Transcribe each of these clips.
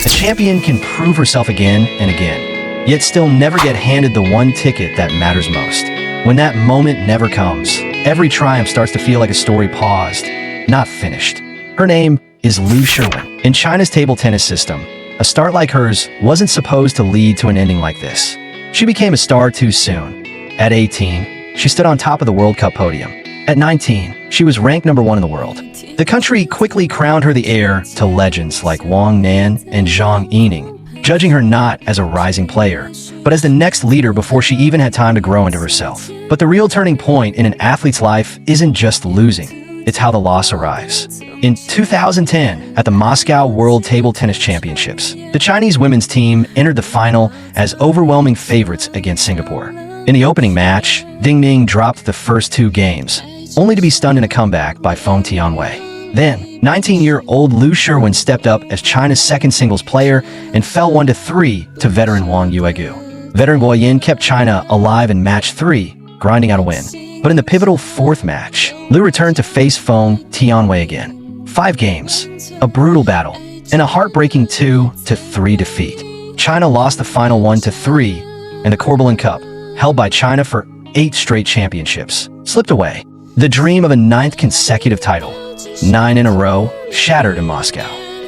A champion can prove herself again and again, yet still never get handed the one ticket that matters most. When that moment never comes, every triumph starts to feel like a story paused, not finished. Her name is Liu Shiwen. In China's table tennis system, a start like hers wasn't supposed to lead to an ending like this. She became a star too soon. At 18, she stood on top of the World Cup podium. At 19, she was ranked #1 in the world. The country quickly crowned her the heir to legends like Wang Nan and Zhang Yining, judging her not as a rising player, but as the next leader before she even had time to grow into herself. But the real turning point in an athlete's life isn't just losing, it's how the loss arrives. In 2010, at the Moscow World Table Tennis Championships, the Chinese women's team entered the final as overwhelming favorites against Singapore. In the opening match, Ding Ning dropped the first 2 games, only to be stunned in a comeback by Feng Tianwei. Then, 19-year-old Liu Shiwen stepped up as China's second singles player and fell 1-3 to veteran Wang Yuegu. Veteran Guoyin kept China alive in match 3, grinding out a win. But in the pivotal 4th match, Liu returned to face Feng Tianwei again. 5 games, a brutal battle, and a heartbreaking 2-3 defeat. China lost the final 1-3, and the Corbillon Cup, held by China for 8 straight championships, slipped away. The dream of a 9th consecutive title, 9 in a row, shattered in Moscow.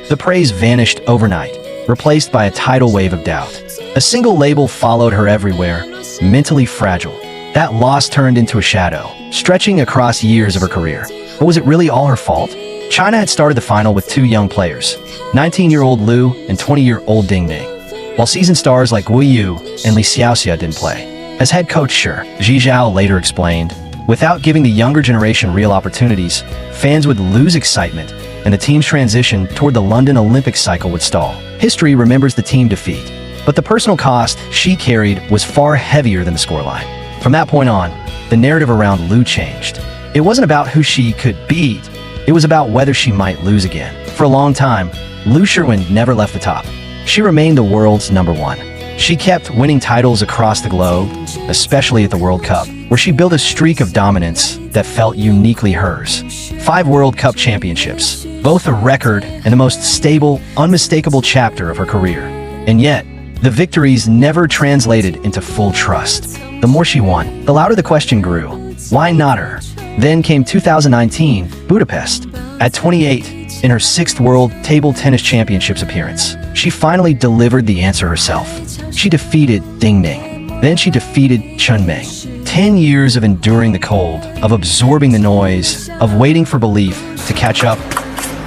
The praise vanished overnight, replaced by a tidal wave of doubt. A single label followed her everywhere, mentally fragile. That loss turned into a shadow, stretching across years of her career. But was it really all her fault? China had started the final with 2 young players, 19-year-old Liu and 20-year-old Ding Ning, while seasoned stars like Wu Yu and Li Xiaoxia didn't play. As head coach Zhi Zhao later explained, without giving the younger generation real opportunities, fans would lose excitement, and the team's transition toward the London Olympic cycle would stall. History remembers the team defeat, but the personal cost she carried was far heavier than the scoreline. From that point on, the narrative around Liu changed. It wasn't about who she could beat, it was about whether she might lose again. For a long time, Liu Shiwen never left the top. She remained the world's #1. She kept winning titles across the globe, especially at the World Cup, where she built a streak of dominance that felt uniquely hers. 5 World Cup championships, both a record and the most stable, unmistakable chapter of her career. And yet, the victories never translated into full trust. The more she won, the louder the question grew. Why not her? Then came 2019, Budapest. At 28, in her 6th World Table Tennis Championships appearance, she finally delivered the answer herself. She defeated Ding Ning. Then she defeated Chen Meng. 10 years of enduring the cold, of absorbing the noise, of waiting for belief to catch up,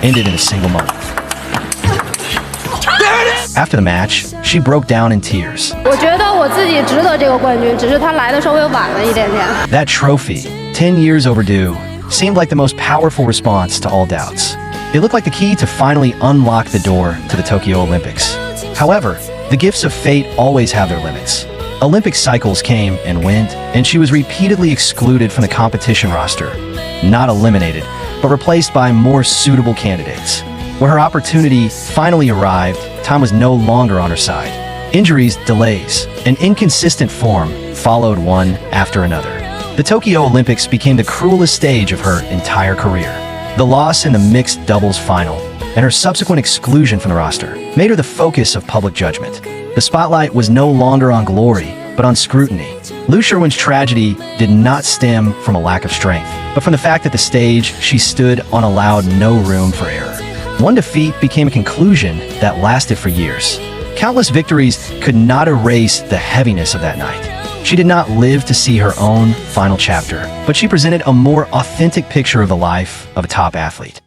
ended in a single moment. After the match, she broke down in tears. That trophy, 10 years overdue, seemed like the most powerful response to all doubts. It looked like the key to finally unlock the door to the Tokyo Olympics. However, the gifts of fate always have their limits. Olympic cycles came and went, and she was repeatedly excluded from the competition roster. Not eliminated, but replaced by more suitable candidates. When her opportunity finally arrived, time was no longer on her side. Injuries, delays, and inconsistent form followed one after another. The Tokyo Olympics became the cruelest stage of her entire career. The loss in the mixed doubles final and her subsequent exclusion from the roster made her the focus of public judgment. The spotlight was no longer on glory, but on scrutiny. Liu Shiwen's tragedy did not stem from a lack of strength, but from the fact that the stage she stood on allowed no room for error. One defeat became a conclusion that lasted for years. Countless victories could not erase the heaviness of that night. She did not live to see her own final chapter, but she presented a more authentic picture of the life of a top athlete.